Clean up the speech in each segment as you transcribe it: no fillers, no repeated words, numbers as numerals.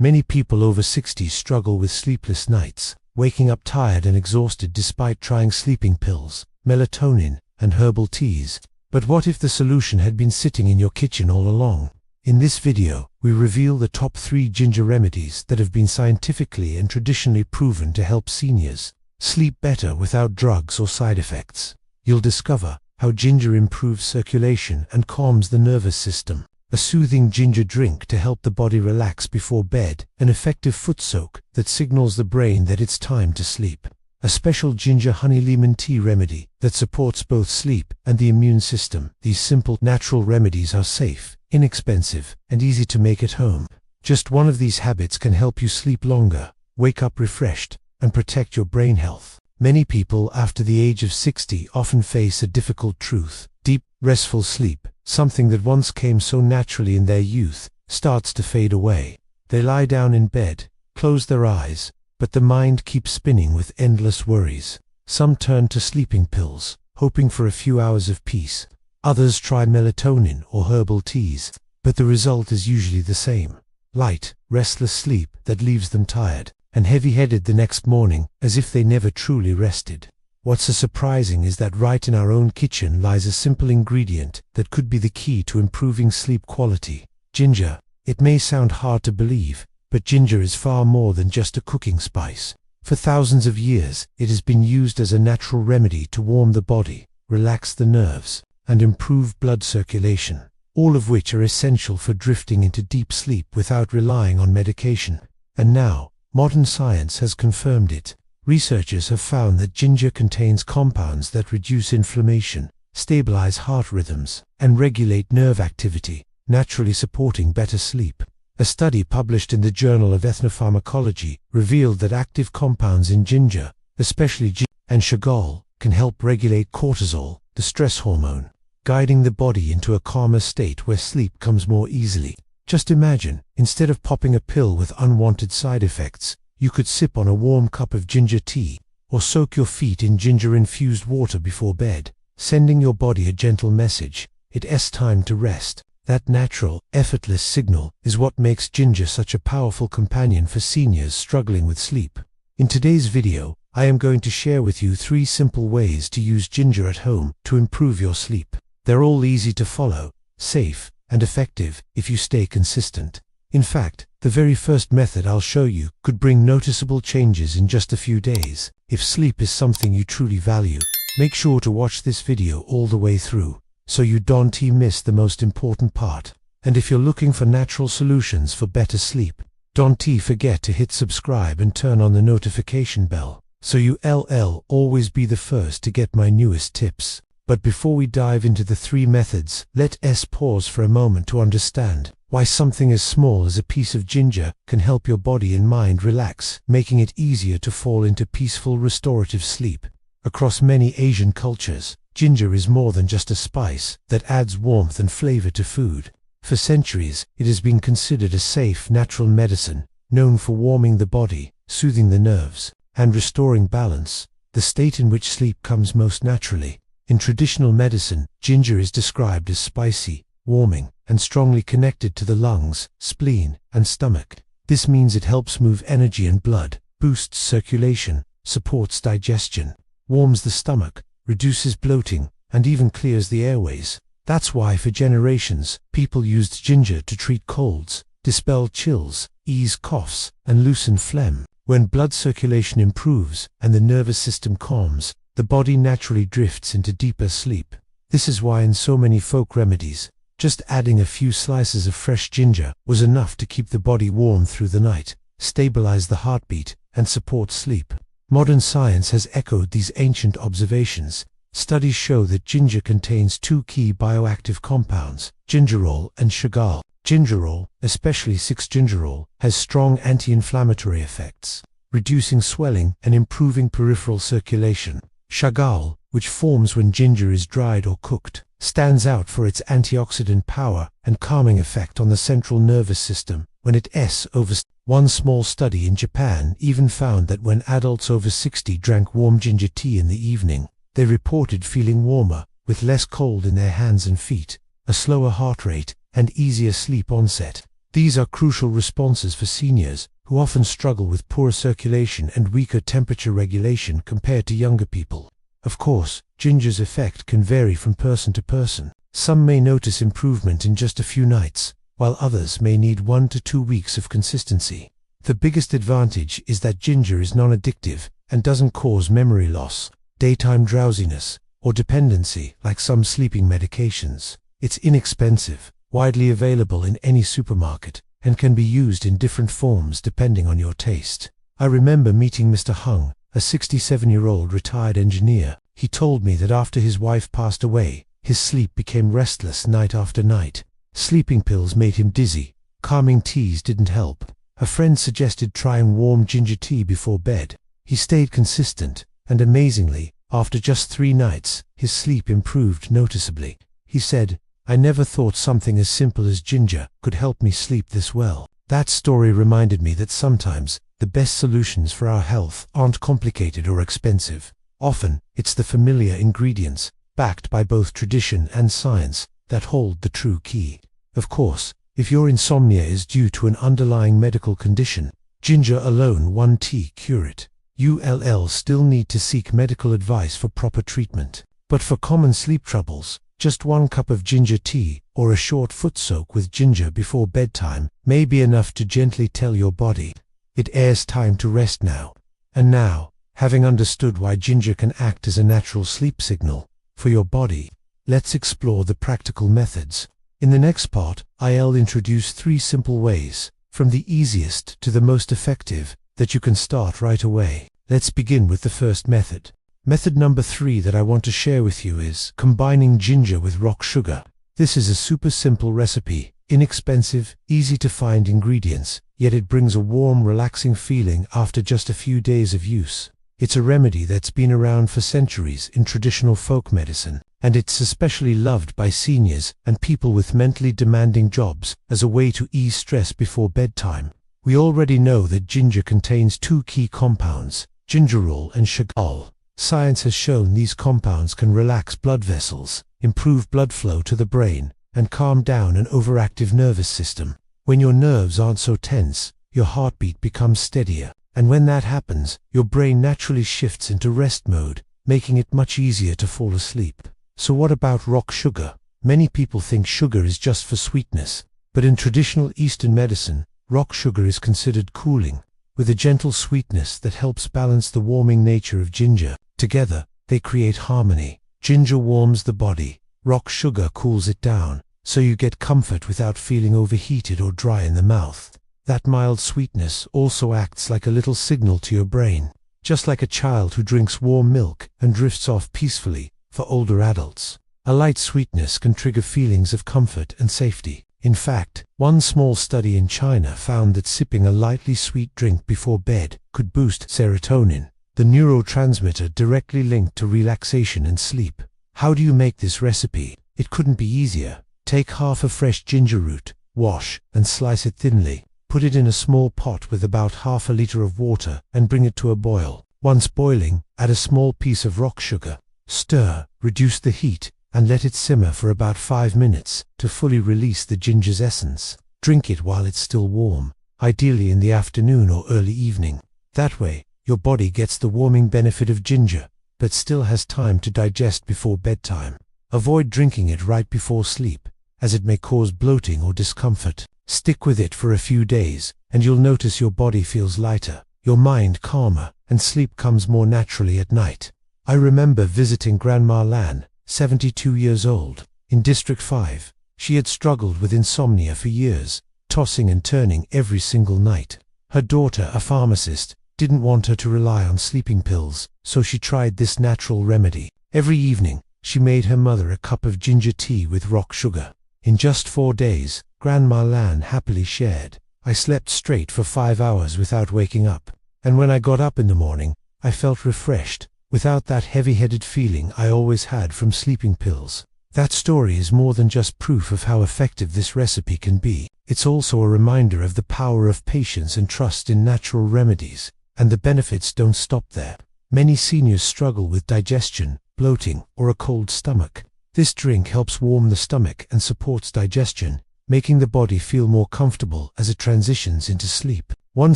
Many people over 60 struggle with sleepless nights, waking up tired and exhausted despite trying sleeping pills, melatonin, and herbal teas. But what if the solution had been sitting in your kitchen all along? In this video, we reveal the top 3 ginger remedies that have been scientifically and traditionally proven to help seniors sleep better without drugs or side effects. You'll discover how ginger improves circulation and calms the nervous system, a soothing ginger drink to help the body relax before bed, an effective foot soak that signals the brain that it's time to sleep, a special ginger honey lemon tea remedy that supports both sleep and the immune system. These simple, natural remedies are safe, inexpensive, and easy to make at home. Just one of these habits can help you sleep longer, wake up refreshed, and protect your brain health. Many people after the age of 60 often face a difficult truth. Deep, restful sleep, something that once came so naturally in their youth, starts to fade away. They lie down in bed, close their eyes, but the mind keeps spinning with endless worries. Some turn to sleeping pills, hoping for a few hours of peace. Others try melatonin or herbal teas, but the result is usually the same: light, restless sleep that leaves them tired and heavy-headed the next morning, as if they never truly rested. What's so surprising is that right in our own kitchen lies a simple ingredient that could be the key to improving sleep quality: ginger. It may sound hard to believe, but ginger is far more than just a cooking spice. For thousands of years, it has been used as a natural remedy to warm the body, relax the nerves, and improve blood circulation, all of which are essential for drifting into deep sleep without relying on medication. And now, modern science has confirmed it. Researchers have found that ginger contains compounds that reduce inflammation, stabilize heart rhythms, and regulate nerve activity, naturally supporting better sleep. A study published in the Journal of Ethnopharmacology revealed that active compounds in ginger, especially ginger and shagol, can help regulate cortisol, the stress hormone, guiding the body into a calmer state where sleep comes more easily. Just imagine, instead of popping a pill with unwanted side effects, you could sip on a warm cup of ginger tea, or soak your feet in ginger-infused water before bed, sending your body a gentle message: it's time to rest. That natural, effortless signal is what makes ginger such a powerful companion for seniors struggling with sleep. In today's video, I am going to share with you 3 simple ways to use ginger at home to improve your sleep. They're all easy to follow, safe, and effective if you stay consistent. In fact, the very first method I'll show you could bring noticeable changes in just a few days. If sleep is something you truly value, make sure to watch this video all the way through, so you don't miss the most important part. And if you're looking for natural solutions for better sleep, don't forget to hit subscribe and turn on the notification bell, so you'll always be the first to get my newest tips. But before we dive into the 3 methods, let's pause for a moment to understand why something as small as a piece of ginger can help your body and mind relax, making it easier to fall into peaceful, restorative sleep. Across many Asian cultures, ginger is more than just a spice that adds warmth and flavor to food. For centuries, it has been considered a safe, natural medicine, known for warming the body, soothing the nerves, and restoring balance, the state in which sleep comes most naturally. In traditional medicine, ginger is described as spicy, warming, and strongly connected to the lungs, spleen, and stomach. This means it helps move energy and blood, boosts circulation, supports digestion, warms the stomach, reduces bloating, and even clears the airways. That's why for generations, people used ginger to treat colds, dispel chills, ease coughs, and loosen phlegm. When blood circulation improves and the nervous system calms, the body naturally drifts into deeper sleep. This is why in so many folk remedies, just adding a few slices of fresh ginger was enough to keep the body warm through the night, stabilize the heartbeat, and support sleep. Modern science has echoed these ancient observations. Studies show that ginger contains 2 key bioactive compounds, gingerol and shagol. Gingerol, especially 6-gingerol, has strong anti-inflammatory effects, reducing swelling and improving peripheral circulation. Shagol, which forms when ginger is dried or cooked, stands out for its antioxidant power and calming effect on the central nervous system when it's over. One small study in Japan even found that when adults over 60 drank warm ginger tea in the evening, they reported feeling warmer, with less cold in their hands and feet, a slower heart rate, and easier sleep onset. These are crucial responses for seniors who often struggle with poor circulation and weaker temperature regulation compared to younger people. Of course, ginger's effect can vary from person to person. Some may notice improvement in just a few nights, while others may need 1 to 2 weeks of consistency. The biggest advantage is that ginger is non-addictive and doesn't cause memory loss, daytime drowsiness, or dependency like some sleeping medications. It's inexpensive, widely available in any supermarket, and can be used in different forms depending on your taste. I remember meeting Mr. Hung, a 67-year-old retired engineer. He told me that after his wife passed away, his sleep became restless night after night. Sleeping pills made him dizzy. Calming teas didn't help. A friend suggested trying warm ginger tea before bed. He stayed consistent, and amazingly, after just 3 nights, his sleep improved noticeably. He said, "I never thought something as simple as ginger could help me sleep this well." That story reminded me that sometimes the best solutions for our health aren't complicated or expensive. Often, it's the familiar ingredients, backed by both tradition and science, that hold the true key. Of course, if your insomnia is due to an underlying medical condition, ginger alone won't cure it. You'll still need to seek medical advice for proper treatment. But for common sleep troubles, just 1 cup of ginger tea or a short foot soak with ginger before bedtime may be enough to gently tell your body, it's time to rest now. And now, having understood why ginger can act as a natural sleep signal for your body, let's explore the practical methods. In the next part, I'll introduce 3 simple ways, from the easiest to the most effective, that you can start right away. Let's begin with the first method. Method number 3 that I want to share with you is combining ginger with rock sugar. This is a super simple recipe, inexpensive, easy to find ingredients, yet it brings a warm, relaxing feeling after just a few days of use. It's a remedy that's been around for centuries in traditional folk medicine, and it's especially loved by seniors and people with mentally demanding jobs as a way to ease stress before bedtime. We already know that ginger contains 2 key compounds, gingerol and sugarol. Science has shown these compounds can relax blood vessels, improve blood flow to the brain, and calm down an overactive nervous system. When your nerves aren't so tense, your heartbeat becomes steadier, and when that happens, your brain naturally shifts into rest mode, making it much easier to fall asleep. So what about rock sugar? Many people think sugar is just for sweetness, but in traditional Eastern medicine, rock sugar is considered cooling, with a gentle sweetness that helps balance the warming nature of ginger. Together, they create harmony. Ginger warms the body, rock sugar cools it down, so you get comfort without feeling overheated or dry in the mouth. That mild sweetness also acts like a little signal to your brain, just like a child who drinks warm milk and drifts off peacefully. For older adults, a light sweetness can trigger feelings of comfort and safety. In fact, one small study in China found that sipping a lightly sweet drink before bed could boost serotonin, the neurotransmitter directly linked to relaxation and sleep. How do you make this recipe? It couldn't be easier. Take half a fresh ginger root, wash, and slice it thinly. Put it in a small pot with about half a liter of water and bring it to a boil. Once boiling, add a small piece of rock sugar. Stir, reduce the heat, and let it simmer for about 5 minutes to fully release the ginger's essence. Drink it while it's still warm, ideally in the afternoon or early evening. That way, your body gets the warming benefit of ginger, but still has time to digest before bedtime. Avoid drinking it right before sleep, as it may cause bloating or discomfort. Stick with it for a few days, and you'll notice your body feels lighter, your mind calmer, and sleep comes more naturally at night. I remember visiting Grandma Lan, 72 years old, in District 5. She had struggled with insomnia for years, tossing and turning every single night. Her daughter, a pharmacist, didn't want her to rely on sleeping pills, so she tried this natural remedy. Every evening, she made her mother a cup of ginger tea with rock sugar. In just 4 days, Grandma Lan happily shared, "I slept straight for 5 hours without waking up, and when I got up in the morning, I felt refreshed, without that heavy-headed feeling I always had from sleeping pills." That story is more than just proof of how effective this recipe can be. It's also a reminder of the power of patience and trust in natural remedies, and the benefits don't stop there. Many seniors struggle with digestion, bloating, or a cold stomach. This drink helps warm the stomach and supports digestion, making the body feel more comfortable as it transitions into sleep. One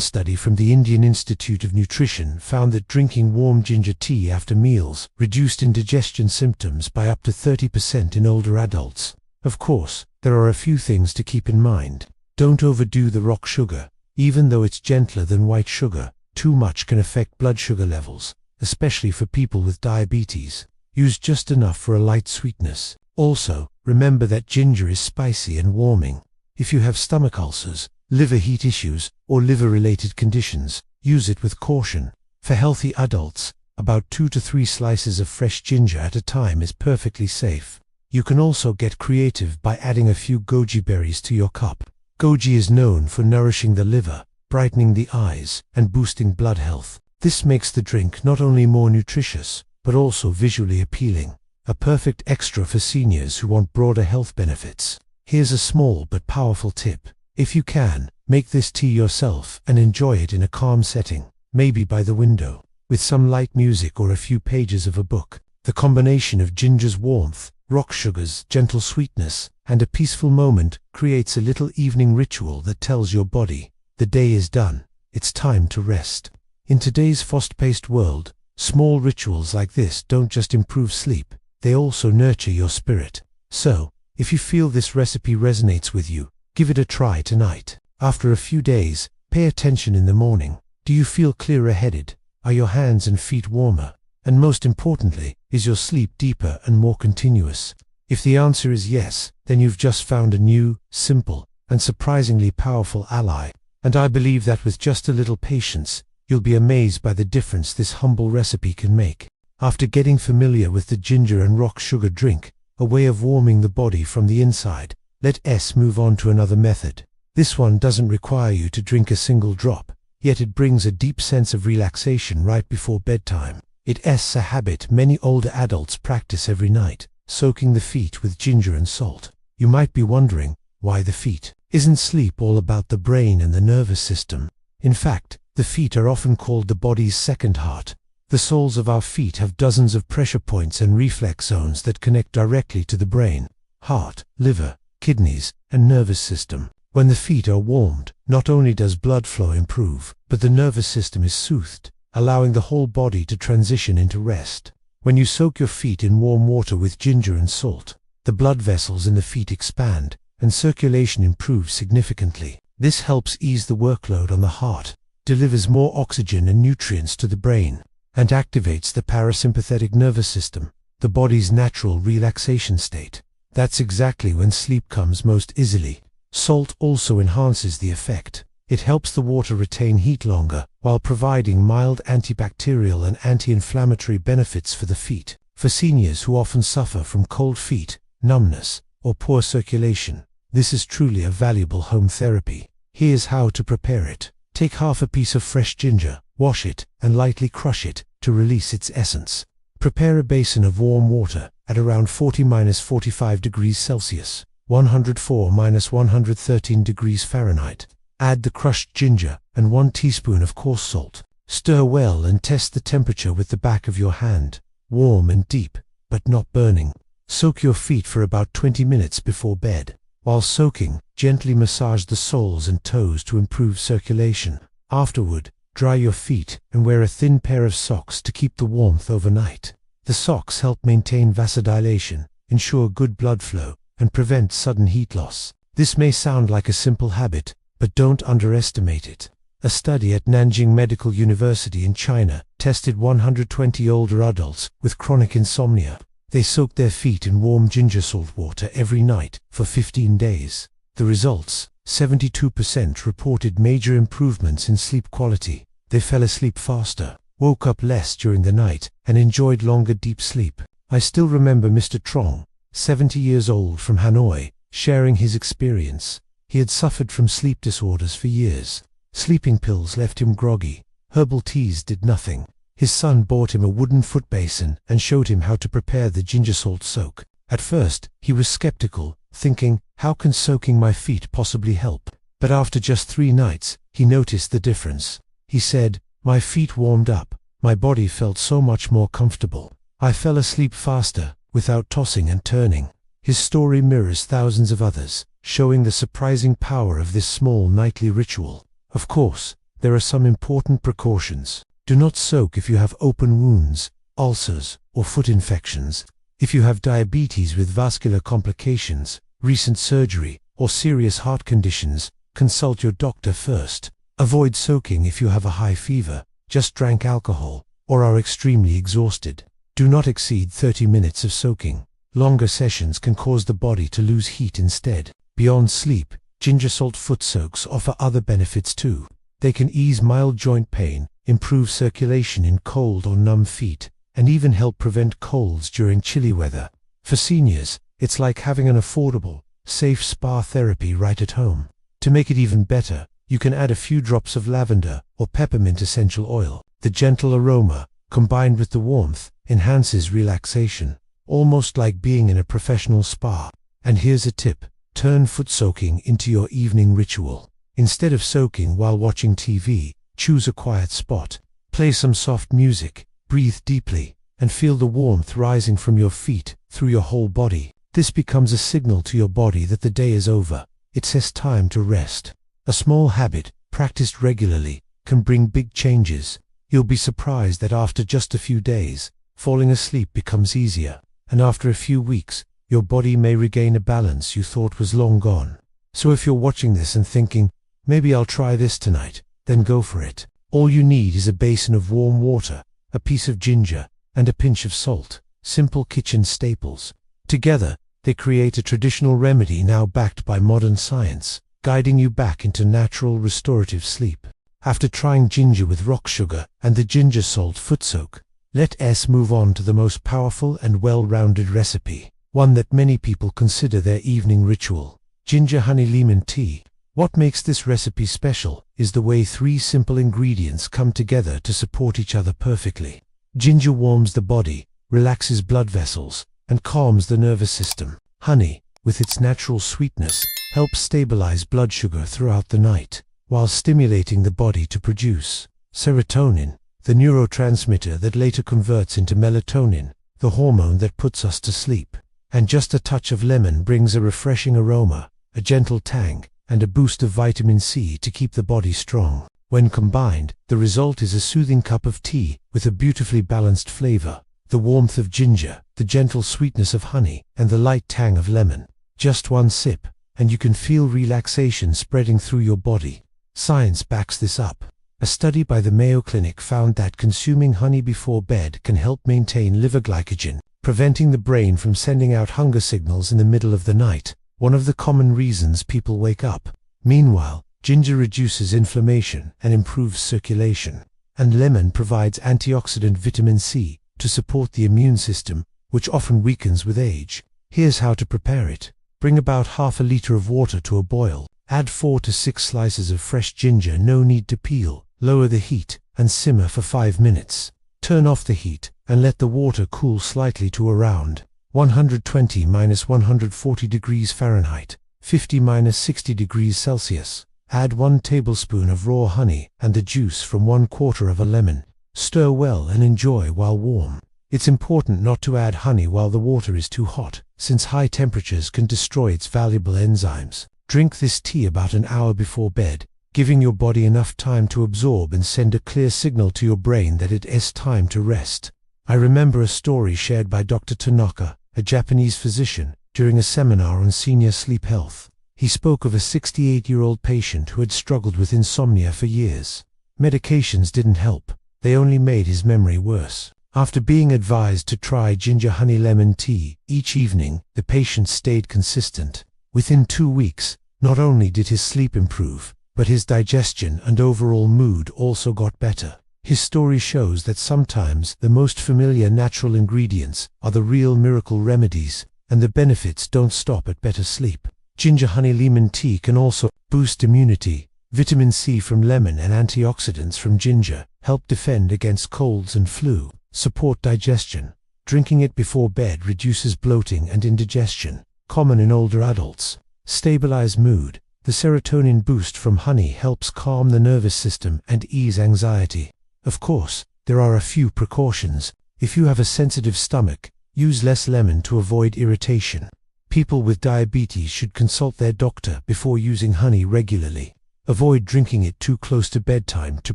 study from the Indian Institute of Nutrition found that drinking warm ginger tea after meals reduced indigestion symptoms by up to 30% in older adults. Of course, there are a few things to keep in mind. Don't overdo the rock sugar. Even though it's gentler than white sugar, too much can affect blood sugar levels, especially for people with diabetes. Use just enough for a light sweetness. Also, remember that ginger is spicy and warming. If you have stomach ulcers, liver heat issues, or liver-related conditions, use it with caution. For healthy adults, about 2 to 3 slices of fresh ginger at a time is perfectly safe. You can also get creative by adding a few goji berries to your cup. Goji is known for nourishing the liver, brightening the eyes, and boosting blood health. This makes the drink not only more nutritious, but also visually appealing. A perfect extra for seniors who want broader health benefits. Here's a small but powerful tip. If you can, make this tea yourself and enjoy it in a calm setting, maybe by the window, with some light music or a few pages of a book. The combination of ginger's warmth, rock sugar's gentle sweetness, and a peaceful moment creates a little evening ritual that tells your body, the day is done, it's time to rest. In today's fast-paced world, small rituals like this don't just improve sleep, they also nurture your spirit. So, if you feel this recipe resonates with you, give it a try tonight. After a few days, pay attention in the morning. Do you feel clearer headed? Are your hands and feet warmer? And most importantly, is your sleep deeper and more continuous? If the answer is yes, then you've just found a new, simple, and surprisingly powerful ally. And I believe that with just a little patience, you'll be amazed by the difference this humble recipe can make. After getting familiar with the ginger and rock sugar drink, a way of warming the body from the inside, let's move on to another method. This one doesn't require you to drink a single drop, yet it brings a deep sense of relaxation right before bedtime. It's a habit many older adults practice every night, soaking the feet with ginger and salt. You might be wondering, why the feet? Isn't sleep all about the brain and the nervous system? In fact, the feet are often called the body's second heart. The soles of our feet have dozens of pressure points and reflex zones that connect directly to the brain, heart, liver, kidneys, and nervous system. When the feet are warmed, not only does blood flow improve, but the nervous system is soothed, allowing the whole body to transition into rest. When you soak your feet in warm water with ginger and salt, the blood vessels in the feet expand, and circulation improves significantly. This helps ease the workload on the heart, delivers more oxygen and nutrients to the brain, and activates the parasympathetic nervous system, the body's natural relaxation state. That's exactly when sleep comes most easily. Salt also enhances the effect. It helps the water retain heat longer, while providing mild antibacterial and anti-inflammatory benefits for the feet. For seniors who often suffer from cold feet, numbness, or poor circulation, this is truly a valuable home therapy. Here's how to prepare it. Take half a piece of fresh ginger, wash it, and lightly crush it to release its essence. Prepare a basin of warm water at around 40–45 degrees Celsius, 104–113 degrees Fahrenheit. Add the crushed ginger and 1 teaspoon of coarse salt. Stir well and test the temperature with the back of your hand. Warm and deep, but not burning. Soak your feet for about 20 minutes before bed. While soaking, gently massage the soles and toes to improve circulation. Afterward, dry your feet and wear a thin pair of socks to keep the warmth overnight. The socks help maintain vasodilation, ensure good blood flow, and prevent sudden heat loss. This may sound like a simple habit, but don't underestimate it. A study at Nanjing Medical University in China tested 120 older adults with chronic insomnia. They soaked their feet in warm ginger salt water every night for 15 days. The results: 72% reported major improvements in sleep quality. They fell asleep faster, woke up less during the night, and enjoyed longer deep sleep. I still remember Mr. Trong, 70 years old, from Hanoi, sharing his experience. He had suffered from sleep disorders for years. Sleeping pills left him groggy. Herbal teas did nothing. His son bought him a wooden foot basin and showed him how to prepare the ginger salt soak. At first, he was skeptical, thinking, how can soaking my feet possibly help? But after just 3 nights, he noticed the difference. He said, my feet warmed up, my body felt so much more comfortable. I fell asleep faster, without tossing and turning. His story mirrors thousands of others, showing the surprising power of this small nightly ritual. Of course, there are some important precautions. Do not soak if you have open wounds, ulcers, or foot infections. If you have diabetes with vascular complications, recent surgery, or serious heart conditions, consult your doctor first. Avoid soaking if you have a high fever, just drank alcohol, or are extremely exhausted. Do not exceed 30 minutes of soaking. Longer sessions can cause the body to lose heat instead. Beyond sleep, ginger salt foot soaks offer other benefits too. They can ease mild joint pain, improve circulation in cold or numb feet, and even help prevent colds during chilly weather. For seniors, it's like having an affordable, safe spa therapy right at home. To make it even better, you can add a few drops of lavender or peppermint essential oil. The gentle aroma, combined with the warmth, enhances relaxation, almost like being in a professional spa. And here's a tip: turn foot soaking into your evening ritual. Instead of soaking while watching TV, choose a quiet spot, play some soft music, breathe deeply, and feel the warmth rising from your feet through your whole body. This becomes a signal to your body that the day is over. It says time to rest. A small habit, practiced regularly, can bring big changes. You'll be surprised that after just a few days, falling asleep becomes easier, and after a few weeks, your body may regain a balance you thought was long gone. So if you're watching this and thinking, maybe I'll try this tonight, then go for it. All you need is a basin of warm water, a piece of ginger, and a pinch of salt. Simple kitchen staples. Together, they create a traditional remedy now backed by modern science, guiding you back into natural restorative sleep. After trying ginger with rock sugar and the ginger salt foot soak, let's move on to the most powerful and well-rounded recipe, one that many people consider their evening ritual: ginger honey lemon tea. What makes this recipe special is the way 3 simple ingredients come together to support each other perfectly. Ginger warms the body, relaxes blood vessels, and calms the nervous system. Honey, with its natural sweetness, helps stabilize blood sugar throughout the night, while stimulating the body to produce serotonin, the neurotransmitter that later converts into melatonin, the hormone that puts us to sleep. And just a touch of lemon brings a refreshing aroma, a gentle tang, and a boost of vitamin C to keep the body strong. When combined, the result is a soothing cup of tea with a beautifully balanced flavor. The warmth of ginger, the gentle sweetness of honey, and the light tang of lemon. Just one sip, and you can feel relaxation spreading through your body. Science backs this up. A study by the Mayo Clinic found that consuming honey before bed can help maintain liver glycogen, preventing the brain from sending out hunger signals in the middle of the night, one of the common reasons people wake up. Meanwhile, ginger reduces inflammation and improves circulation, and lemon provides antioxidant vitamin C to support the immune system, which often weakens with age. Here's how to prepare it. Bring about half a liter of water to a boil. Add 4 to 6 slices of fresh ginger, no need to peel. Lower the heat and simmer for 5 minutes. Turn off the heat and let the water cool slightly to around 120–140 degrees Fahrenheit, 50–60 degrees Celsius. Add 1 tablespoon of raw honey and the juice from 1/4 of a lemon. Stir well and enjoy while warm. It's important not to add honey while the water is too hot, since high temperatures can destroy its valuable enzymes. Drink this tea about an hour before bed, giving your body enough time to absorb and send a clear signal to your brain that it is time to rest. I remember a story shared by Dr. Tanaka, a Japanese physician, during a seminar on senior sleep health. He spoke of a 68-year-old patient who had struggled with insomnia for years. Medications didn't help. They only made his memory worse. After being advised to try ginger honey lemon tea each evening, the patient stayed consistent. Within 2 weeks, not only did his sleep improve, but his digestion and overall mood also got better. His story shows that sometimes the most familiar natural ingredients are the real miracle remedies, and the benefits don't stop at better sleep. Ginger honey lemon tea can also boost immunity. Vitamin C from lemon and antioxidants from ginger help defend against colds and flu, support digestion. Drinking it before bed reduces bloating and indigestion, common in older adults. Stabilize mood. The serotonin boost from honey helps calm the nervous system and ease anxiety. Of course, there are a few precautions. If you have a sensitive stomach, use less lemon to avoid irritation. People with diabetes should consult their doctor before using honey regularly. Avoid drinking it too close to bedtime to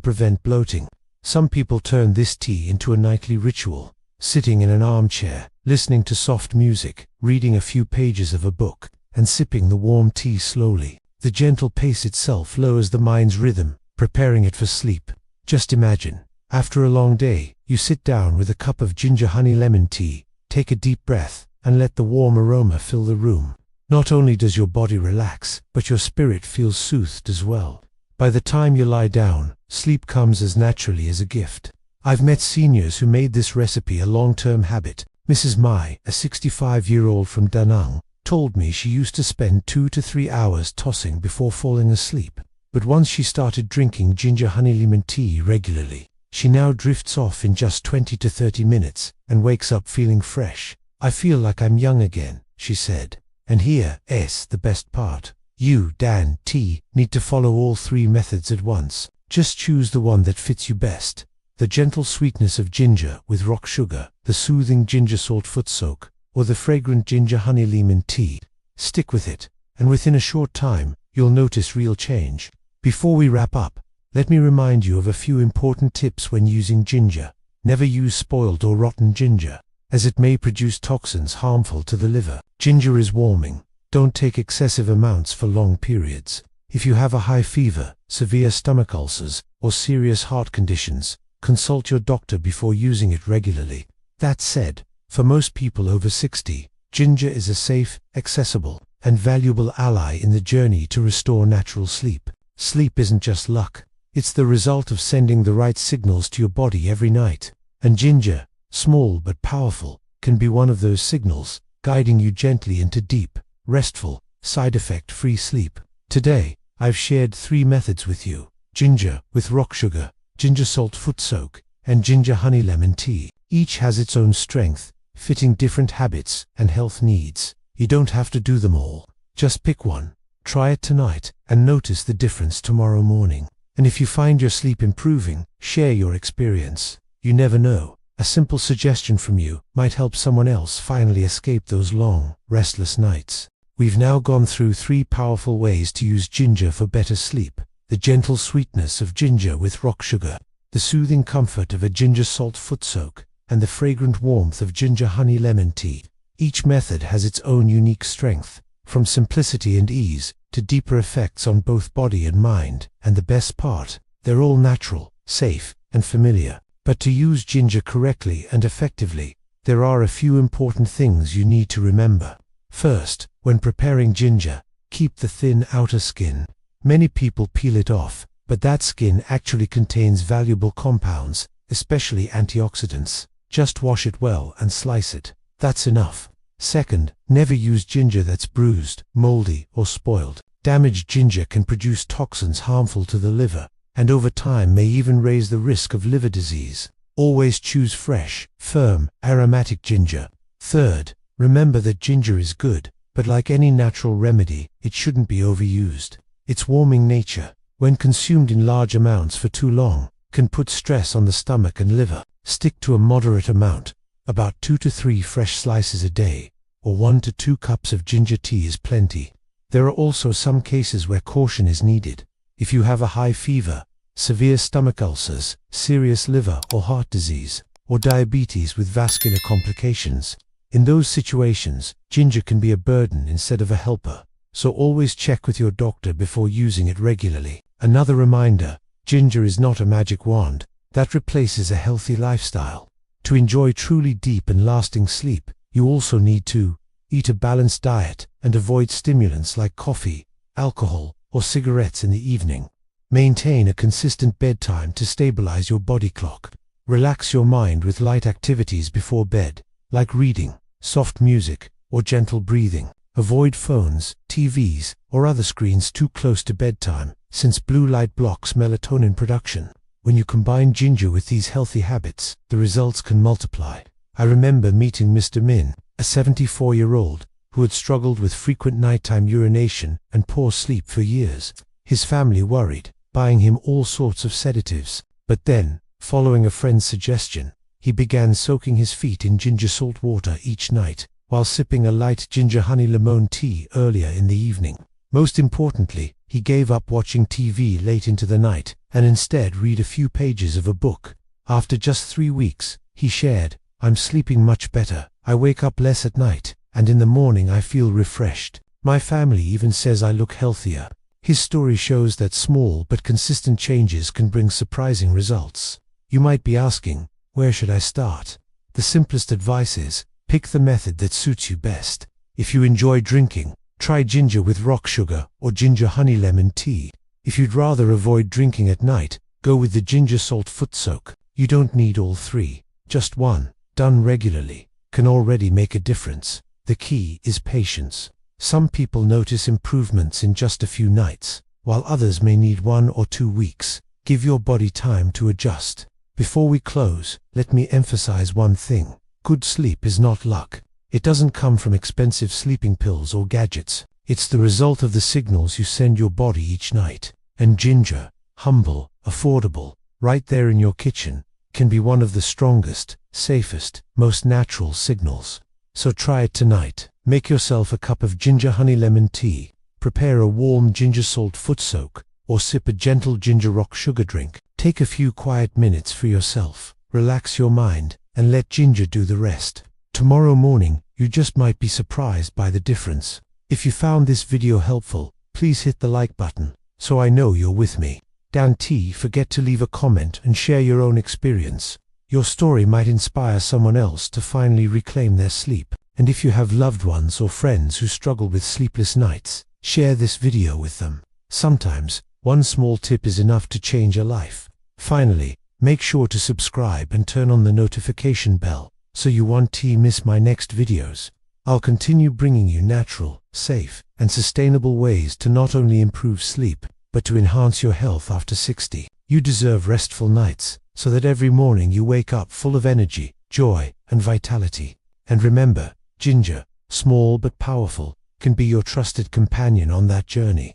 prevent bloating. Some people turn this tea into a nightly ritual, sitting in an armchair, listening to soft music, reading a few pages of a book, and sipping the warm tea slowly. The gentle pace itself lowers the mind's rhythm, preparing it for sleep. Just imagine, after a long day, you sit down with a cup of ginger honey lemon tea, take a deep breath, and let the warm aroma fill the room. Not only does your body relax, but your spirit feels soothed as well. By the time you lie down, sleep comes as naturally as a gift. I've met seniors who made this recipe a long-term habit. Mrs. Mai, a 65-year-old from Da Nang, told me she used to spend 2 to 3 hours tossing before falling asleep. But once she started drinking ginger honey lemon tea regularly, she now drifts off in just 20 to 30 minutes and wakes up feeling fresh. I feel like I'm young again, she said. And here's the best part. You, Dan T, need to follow all 3 methods at once. Just choose the one that fits you best. The gentle sweetness of ginger with rock sugar, the soothing ginger salt foot soak, or the fragrant ginger honey lemon tea. Stick with it, and within a short time, you'll notice real change. Before we wrap up, let me remind you of a few important tips when using ginger. Never use spoiled or rotten ginger, as it may produce toxins harmful to the liver. Ginger is warming. Don't take excessive amounts for long periods. If you have a high fever, severe stomach ulcers, or serious heart conditions, consult your doctor before using it regularly. That said, for most people over 60, ginger is a safe, accessible, and valuable ally in the journey to restore natural sleep. Sleep isn't just luck. It's the result of sending the right signals to your body every night. And ginger, small but powerful, can be one of those signals, guiding you gently into deep, restful, side-effect-free sleep. Today, I've shared 3 methods with you: ginger with rock sugar, ginger salt foot soak, and ginger honey lemon tea. Each has its own strength, fitting different habits and health needs. You don't have to do them all. Just pick one, try it tonight, and notice the difference tomorrow morning. And if you find your sleep improving, share your experience. You never know. A simple suggestion from you might help someone else finally escape those long, restless nights. We've now gone through 3 powerful ways to use ginger for better sleep: the gentle sweetness of ginger with rock sugar, the soothing comfort of a ginger salt foot soak, and the fragrant warmth of ginger honey lemon tea. Each method has its own unique strength, from simplicity and ease to deeper effects on both body and mind. And the best part, they're all natural, safe, and familiar. But to use ginger correctly and effectively, there are a few important things you need to remember. First, when preparing ginger, keep the thin outer skin. Many people peel it off, but that skin actually contains valuable compounds, especially antioxidants. Just wash it well and slice it. That's enough. Second, never use ginger that's bruised, moldy, or spoiled. Damaged ginger can produce toxins harmful to the liver, and over time may even raise the risk of liver disease. Always choose fresh, firm, aromatic ginger. Third, remember that ginger is good, but like any natural remedy, it shouldn't be overused. Its warming nature, when consumed in large amounts for too long, can put stress on the stomach and liver. Stick to a moderate amount, about 2 to 3 fresh slices a day, or 1 to 2 cups of ginger tea is plenty. There are also some cases where caution is needed. If you have a high fever, severe stomach ulcers, serious liver or heart disease, or diabetes with vascular complications, in those situations, ginger can be a burden instead of a helper. So always check with your doctor before using it regularly. Another reminder, ginger is not a magic wand that replaces a healthy lifestyle. To enjoy truly deep and lasting sleep, you also need to eat a balanced diet and avoid stimulants like coffee, alcohol, or cigarettes in the evening. Maintain a consistent bedtime to stabilize your body clock. Relax your mind with light activities before bed, like reading, soft music, or gentle breathing. Avoid phones, TVs, or other screens too close to bedtime, since blue light blocks melatonin production. When you combine ginger with these healthy habits, the results can multiply. I remember meeting Mr. Min, a 74-year-old, who had struggled with frequent nighttime urination and poor sleep for years. His family worried, buying him all sorts of sedatives. But then, following a friend's suggestion, he began soaking his feet in ginger salt water each night. while sipping a light ginger honey lemon tea earlier in the evening. Most importantly, he gave up watching TV late into the night and instead read a few pages of a book. After just 3 weeks, he shared, "I'm sleeping much better, I wake up less at night, and in the morning I feel refreshed. My family even says I look healthier." His story shows that small but consistent changes can bring surprising results. You might be asking, where should I start? The simplest advice is, pick the method that suits you best. If you enjoy drinking, try ginger with rock sugar or ginger honey lemon tea. If you'd rather avoid drinking at night, go with the ginger salt foot soak. You don't need all three. Just one, done regularly, can already make a difference. The key is patience. Some people notice improvements in just a few nights, while others may need 1 or 2 weeks. Give your body time to adjust. Before we close, let me emphasize one thing. Good sleep is not luck. It doesn't come from expensive sleeping pills or gadgets. It's the result of the signals you send your body each night. And ginger, humble, affordable, right there in your kitchen, can be one of the strongest, safest, most natural signals. So try it tonight. Make yourself a cup of ginger honey lemon tea, prepare a warm ginger salt foot soak, or sip a gentle ginger rock sugar drink. Take a few quiet minutes for yourself, relax your mind, and let ginger do the rest. Tomorrow morning, you just might be surprised by the difference. If you found this video helpful, please hit the like button, so I know you're with me. Don't forget to leave a comment and share your own experience. Your story might inspire someone else to finally reclaim their sleep. And if you have loved ones or friends who struggle with sleepless nights, share this video with them. Sometimes, one small tip is enough to change a life. Finally, make sure to subscribe and turn on the notification bell, so you won't miss my next videos. I'll continue bringing you natural, safe, and sustainable ways to not only improve sleep, but to enhance your health after 60. You deserve restful nights, so that every morning you wake up full of energy, joy, and vitality. And remember, ginger, small but powerful, can be your trusted companion on that journey.